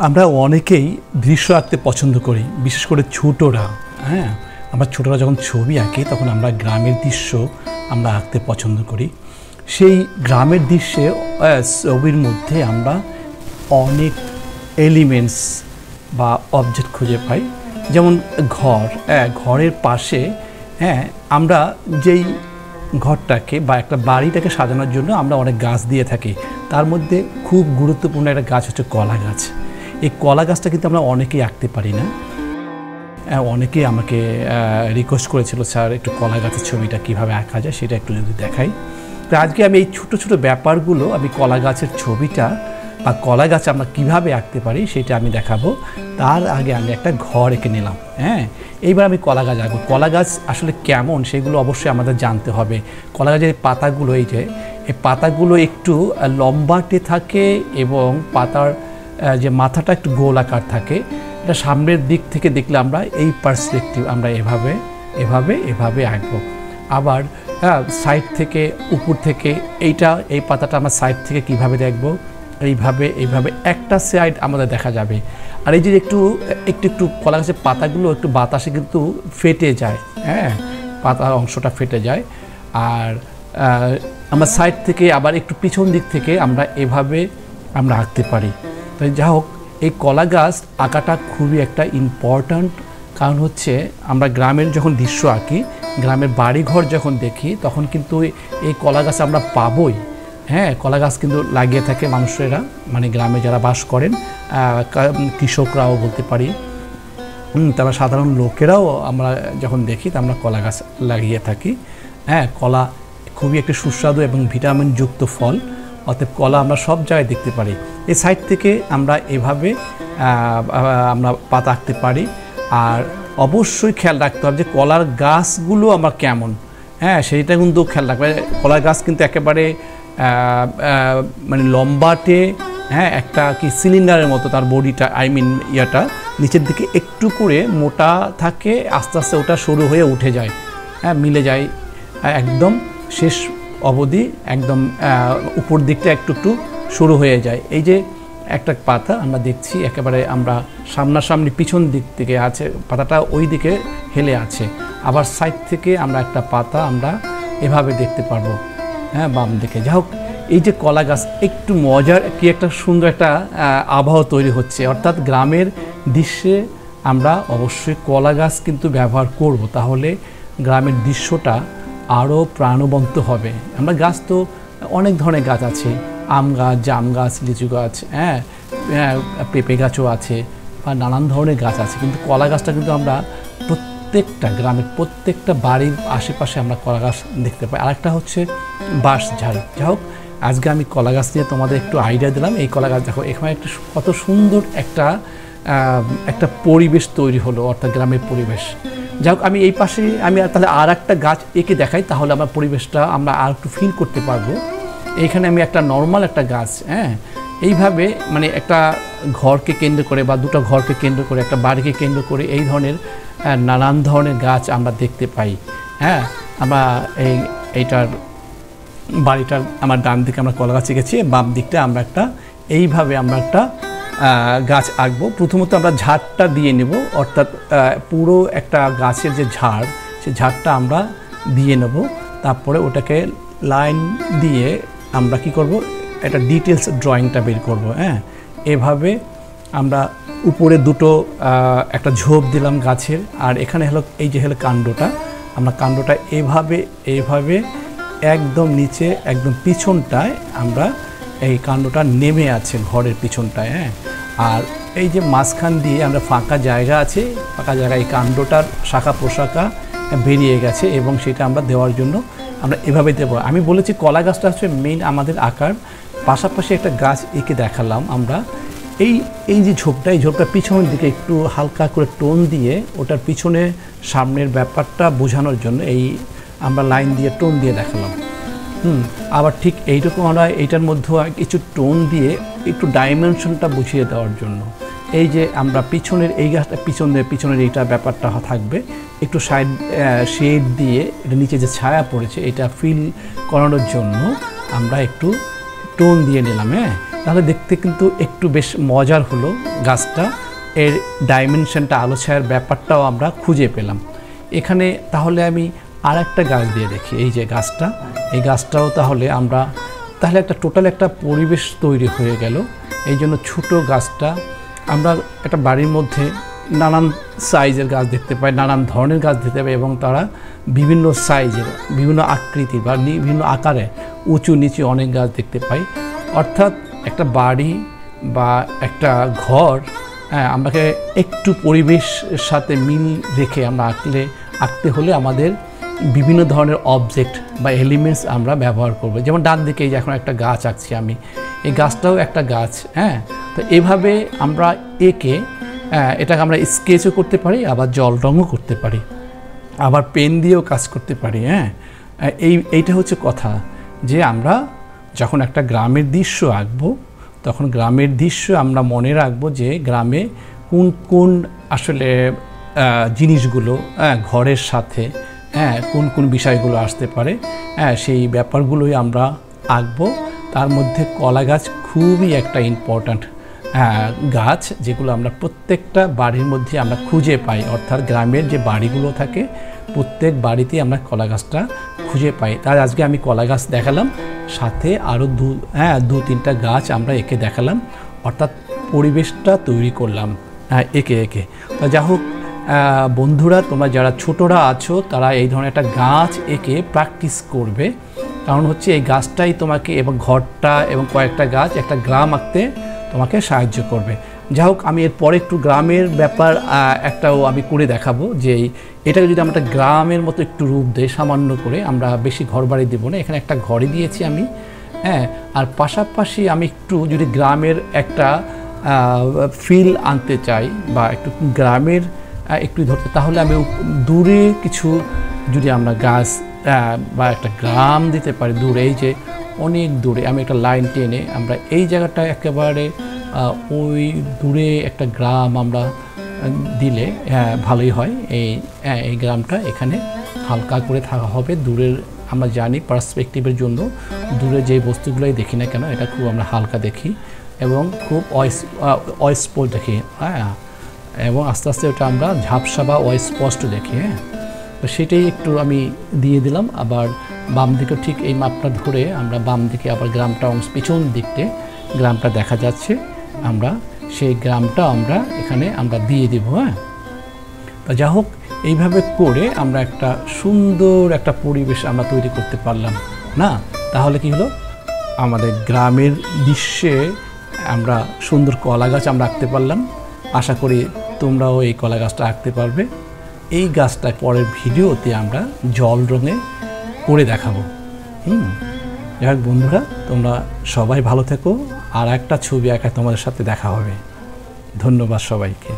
আমরা অনেকেই দৃশ্য আঁকতে পছন্দ করি, বিশেষ করে ছোটরা। হ্যাঁ, আমরা ছোটরা যখন ছবি আঁকি তখন আমরা গ্রামের দৃশ্য আমরা আঁকতে পছন্দ করি। সেই গ্রামের দৃশ্যে ছবির মধ্যে আমরা অনেক এলিমেন্টস বা অবজেক্ট খুঁজে পাই। যেমন ঘরের পাশে আমরা যেই ঘরটাকে বা একটা বাড়িটাকে সাজানোর জন্য আমরা অনেক গাছ দিয়ে থাকি। তার মধ্যে খুব গুরুত্বপূর্ণ একটা গাছ হচ্ছে কলা গাছ। এই কলা গাছটা কিন্তু আমরা অনেকেই আঁকতে পারি না। অনেকেই আমাকে রিকোয়েস্ট করেছিল, স্যার একটু কলা গাছের ছবিটা কীভাবে আঁকা যায় সেটা একটু যদি দেখাই। তো আজকে আমি এই ছোটো ছোটো ব্যাপারগুলো আমি কলা গাছের ছবিটা বা কলা গাছ আমরা কীভাবে আঁকতে পারি সেটা আমি দেখাবো। তার আগে আমি একটা ঘর এঁকে নিলাম। এইবার আমি কলা গাছ আঁকবো। কলা গাছ আসলে কেমন সেগুলো অবশ্যই আমাদের জানতে হবে। কলা গাছের পাতাগুলো এই পাতাগুলো একটু লম্বাটে থাকে এবং পাতার যে মাথাটা একটু গোল আকার থাকে। এটা সামনের দিক থেকে দেখলে আমরা এই পার্সপেক্টিভ আমরা এভাবে আঁকবো। আবার সাইড থেকে উপর থেকে এই পাতাটা আমরা সাইড থেকে কিভাবে দেখবো, এইভাবে একটা সাইড আমাদের দেখা যাবে। আর এই যে একটু কলা গাছের পাতাগুলো একটু বাতাসে কিন্তু ফেটে যায়, পাতার অংশটা ফেটে যায়। আর আমরা সাইড থেকে আবার একটু পিছন দিক থেকে আমরা আমরা আঁকতে পারি। তো যা হোক, এই কলা গাছ আঁকাটা খুবই একটা ইম্পর্ট্যান্ট। কারণ হচ্ছে আমরা গ্রামের যখন দৃশ্য আঁকি, গ্রামের বাড়িঘর যখন দেখি তখন কিন্তু এই কলা গাছ আমরা পাবোই। কলা গাছ কিন্তু লাগিয়ে থাকে মানুষেরা, মানে গ্রামে যারা বাস করেন, কৃষকরাও বলতে পারি। তারপর সাধারণ লোকেরাও আমরা যখন দেখি তা আমরা কলা গাছ লাগিয়ে থাকি। কলা খুবই একটি সুস্বাদু এবং ভিটামিনযুক্ত ফল, অতএব কলা আমরা সব জায়গায় দেখতে পারি। এই সাইড থেকে আমরা আমরা পাতা আঁকতে পারি। আর অবশ্যই খেয়াল রাখতে হবে যে কলার গাছগুলো আমরা কেমন, সেইটা কিন্তু খেয়াল রাখবে। কলার গাছ কিন্তু একেবারে মানে লম্বাটে, একটা কি সিলিন্ডারের মতো তার বডিটা, ইয়াটা নিচের দিকে একটু করে মোটা থাকে, আস্তে আস্তে ওটা সরু হয়ে উঠে যায়, মিলে যায় একদম শেষ অবধি, একদম উপর দিকটা একটু সরু হয়ে যায়। এই যে একটা পাতা আমরা দেখছি একেবারে আমরা সামনাসামনি পিছন দিক থেকে আছে, পাতাটা ওই দিকে হেলে আছে। আবার সাইড থেকে আমরা একটা পাতা আমরা এভাবে দেখতে পারবো, বাম দিকে। যাই হোক, এই যে কলা গাছ একটু মজার কি একটা সুন্দর একটা আবহাওয়া তৈরি হচ্ছে। অর্থাৎ গ্রামের দৃশ্যে আমরা অবশ্যই কলা গাছ কিন্তু ব্যবহার করব, তাহলে গ্রামের দৃশ্যটা আরও প্রাণবন্ত হবে। আমরা গাছ তো অনেক ধরনের গাছ আছে, আম গাছ, জাম গাছ, লিচু গাছ, পেঁপে গাছও আছে, বা নানান ধরনের গাছ আছে। কিন্তু কলা গাছটা কিন্তু আমরা প্রত্যেকটা গ্রামের প্রত্যেকটা বাড়ির আশেপাশে আমরা কলা গাছ দেখতে পাই। আরেকটা হচ্ছে বাঁশঝাড়। যাই হোক, আজকে আমি কলা গাছ নিয়ে তোমাদের একটু আইডিয়া দিলাম। এই কলা গাছ দেখো, এখানে একটা কত সুন্দর একটা পরিবেশ তৈরি হলো, অর্থাৎ গ্রামের পরিবেশ। যাই হোক, আমি এই পাশে তাহলে আর একটা গাছ এঁকে দেখাই, তাহলে আমার পরিবেশটা আমরা আর একটু ফিল করতে পারবো। এইখানে আমি একটা নর্মাল একটা গাছ, এইভাবে মানে একটা ঘরকে কেন্দ্র করে বা দুটো ঘরকে কেন্দ্র করে, একটা বাড়িকে কেন্দ্র করে এই ধরনের নানান ধরনের গাছ আমরা দেখতে পাই। আমরা এইটার বাড়িটার আমার ডান দিকে আমরা কলা গাছ এঁকেছি, বাম দিকটা আমরা এইভাবে একটা গাছ আঁকবো। প্রথমত আমরা ঝাড়টা দিয়ে নেব, অর্থাৎ পুরো একটা গাছের যে ঝাড়, সেই ঝাড়টা আমরা দিয়ে নেব। তারপরে ওটাকে লাইন দিয়ে আমরা কি করব, একটা ডিটেলস ড্রয়িংটা বের করব। এভাবে আমরা উপরে দুটো একটা ঝোপ দিলাম গাছের, আর এখানে এই যে কাণ্ডটা, আমরা কাণ্ডটা এইভাবে একদম নিচে একদম পিছনটায় আমরা এই কাণ্ডটা নেমে আছে ঘরের পিছনটায়। আর এই যে মাঝখান দিয়ে আমরা ফাঁকা জায়গা আছে, ফাঁকা জায়গায় এই কাণ্ডটার শাখা প্রশাখা বেরিয়ে গেছে এবং সেটা আমরা দেওয়ার জন্য আমরা এভাবে দেবো। আমি বলেছি কলা গাছটা হচ্ছে মেইন আমাদের আঁকার, পাশাপাশি একটা গাছ এঁকে দেখালাম আমরা। এই যে ঝোপটা, এই ঝোপটা পিছনের দিকে একটু হালকা করে টোন দিয়ে ওটার পিছনে সামনের ব্যাপারটা বোঝানোর জন্য আমরা লাইন দিয়ে টোন দিয়ে দেখালাম। আবার ঠিক এইরকম আমরা এইটার মধ্যে কিছু টোন দিয়ে একটু ডাইমেনশনটা বুঝিয়ে দেওয়ার জন্য এই যে আমরা পিছনের এই গাছটা পিছনের এইটা ব্যাপারটা থাকবে, একটু শেড দিয়ে এটা নিচে যে ছায়া পড়েছে এটা ফিল করানোর জন্য আমরা একটু টোন দিয়ে নিলাম। তাহলে দেখতে কিন্তু একটু বেশ মজার হলো গাছটা। এর ডাইমেনশনটা, আলো ছায়ার ব্যাপারটাও আমরা খুঁজে পেলাম এখানে। তাহলে আমি আর একটা গাছ দিয়ে দেখি, এই যে গাছটা, এই গাছটাও তাহলে আমরা একটা টোটাল একটা পরিবেশ তৈরি হয়ে গেল। এই জন্য ছোটো গাছটা আমরা একটা বাড়ির মধ্যে নানান সাইজের গাছ দেখতে পাই, নানান ধরনের গাছ দেখতে পাই, এবং তারা বিভিন্ন সাইজের, বিভিন্ন আকৃতির বা বিভিন্ন আকারে উঁচু নিচু অনেক গাছ দেখতে পাই। অর্থাৎ একটা বাড়ি বা একটা ঘর আমাকে একটু পরিবেশের সাথে মিল রেখে আমরা আঁকতে হলে আমাদের বিভিন্ন ধরনের অবজেক্ট বা এলিমেন্টস আমরা ব্যবহার করব। যেমন ডান দিকে এই যে এখন একটা গাছ আঁকছি আমি, এই গাছটাও একটা গাছ। তো এভাবে আমরা এটাকে আমরা স্কেচও করতে পারি, আবার জল রঙও করতে পারি, আবার পেন দিয়েও কাজ করতে পারি। এইটা হচ্ছে কথা, যে আমরা যখন একটা গ্রামের দৃশ্য আঁকবো তখন গ্রামের দৃশ্য আমরা মনে রাখবো যে গ্রামে কোন কোন আসলে জিনিসগুলো ঘরের সাথে কোন কোন বিষয়গুলো আসতে পারে, সেই ব্যাপারগুলোই আমরা আঁকবো। তার মধ্যে কলা গাছ খুবই একটা ইম্পর্ট্যান্ট গাছ, যেগুলো আমরা প্রত্যেকটা বাড়ির মধ্যে আমরা খুঁজে পাই। অর্থাৎ গ্রামের যে বাড়িগুলো থাকে প্রত্যেক বাড়িতেই আমরা কলা গাছটা খুঁজে পাই। তার আজকে আমি কলা গাছ দেখালাম, সাথে আরও দু তিনটা গাছ আমরা এঁকে দেখালাম, অর্থাৎ পরিবেশটা তৈরি করলাম এঁকে। তো যা হোক বন্ধুরা, তোমরা যারা ছোটরা আছো তারা এই ধরনের একটা গাছ এঁকে প্র্যাকটিস করবে। কারণ হচ্ছে এই গাছটাই তোমাকে এবং ঘরটা এবং কয়েকটা গাছ একটা গ্রাম আঁকতে তোমাকে সাহায্য করবে। যাই হোক, আমি এরপরে একটু গ্রামের ব্যাপার একটাও আমি করে দেখাবো, যে এটাকে যদি আমরা গ্রামের মতো একটু রূপ দেই সামান্য করে, আমরা বেশি ঘর বাড়ি দেবো না, এখানে একটা ঘরই দিয়েছি আমি। আর পাশাপাশি আমি একটু যদি গ্রামের একটা ফিল আনতে চাই বা একটু গ্রামের একটু ধরতে, তাহলে আমি দূরে কিছু যদি আমরা গাছ বা একটা গ্রাম দিতে পারি দূরে, এই যে অনেক দূরে আমি একটা লাইন টেনে আমরা এই জায়গাটা একেবারে ওই দূরে একটা গ্রাম আমরা দিলে ভালোই হয়। এই গ্রামটা এখানে হালকা করে থাকা হবে। দূরের আমরা জানি পার্সপেক্টিভের জন্য দূরে যে বস্তুগুলোই দেখি না কেন এটা খুব আমরা হালকা দেখি এবং খুব অস্পষ্ট দেখি, এবং আস্তে আস্তে ওটা আমরা ঝাপসা বা অস্পষ্ট দেখি। তো সেটাই একটু আমি দিয়ে দিলাম। আবার বাম দিকে ঠিক এই মাপটা ধরে আমরা বাম দিকে আবার গ্রামটা পিছন দিকতে গ্রামটা দেখা যাচ্ছে, আমরা সেই গ্রামটা আমরা এখানে আমরা দিয়ে দেব। তো যা হোক, এইভাবে করে আমরা একটা সুন্দর একটা পরিবেশ আমরা তৈরি করতে পারলাম না? তাহলে কি হলো, আমাদের গ্রামের দৃশ্যে আমরা সুন্দর কলা গাছ আমরা আঁকতে পারলাম। আশা করি তোমরাও এই কলা গাছটা আঁকতে পারবে। এই গাছটা পরের ভিডিওতে আমরা জল রঙে করে দেখাবো। যাই হোক বন্ধুরা, তোমরা সবাই ভালো থেকো। আর একটা ছবি আঁকা তোমাদের সাথে দেখা হবে। ধন্যবাদ সবাইকে।